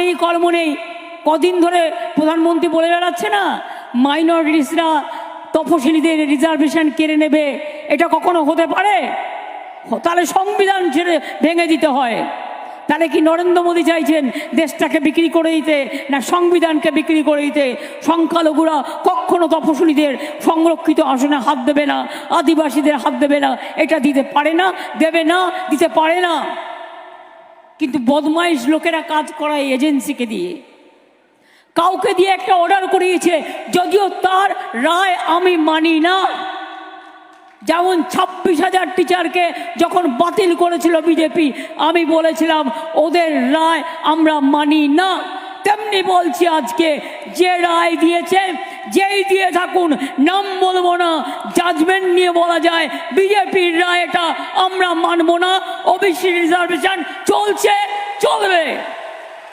নেই, কর্ম নেই। কদিন ধরে প্রধানমন্ত্রী বলে বেড়াচ্ছে না, মাইনরিটিসরা তপশিলীদের রিজার্ভেশন কেড়ে নেবে। এটা কখনো হতে পারে? তাহলে সংবিধান ছেড়ে ভেঙে দিতে হয়। তাহলে কি নরেন্দ্র মোদী চাইছেন দেশটাকে বিক্রি করে দিতে, না সংবিধানকে বিক্রি করে দিতে? সংখ্যালঘুরা কখনো তপশিলীদের সংরক্ষিত আসনে হাত দেবে না, আদিবাসীদের হাত দেবে না। এটা দিতে পারে না, দেবে না, দিতে পারে না। কিন্তু বদমাইশ লোকেরা কাজ করায় এজেন্সিকে দিয়ে, কাউকে দিয়ে একটা অর্ডার করিয়েছে, যদিও তার রায় আমি মানি না। যেমন 26,000 টিচারকে যখন বাতিল করেছিল বিজেপি, আমি বলেছিলাম ওদের রায় আমরা মানি না। তেমনি বলছি আজকে, যে রায় দিয়েছে যেই দিয়ে থাকুন, নাম বলবো না, জাজমেন্ট নিয়ে বলা যায় বিজেপির রায় এটা আমরা মানবো না। ওবিসি রিজার্ভেশন চলছে, চলবে।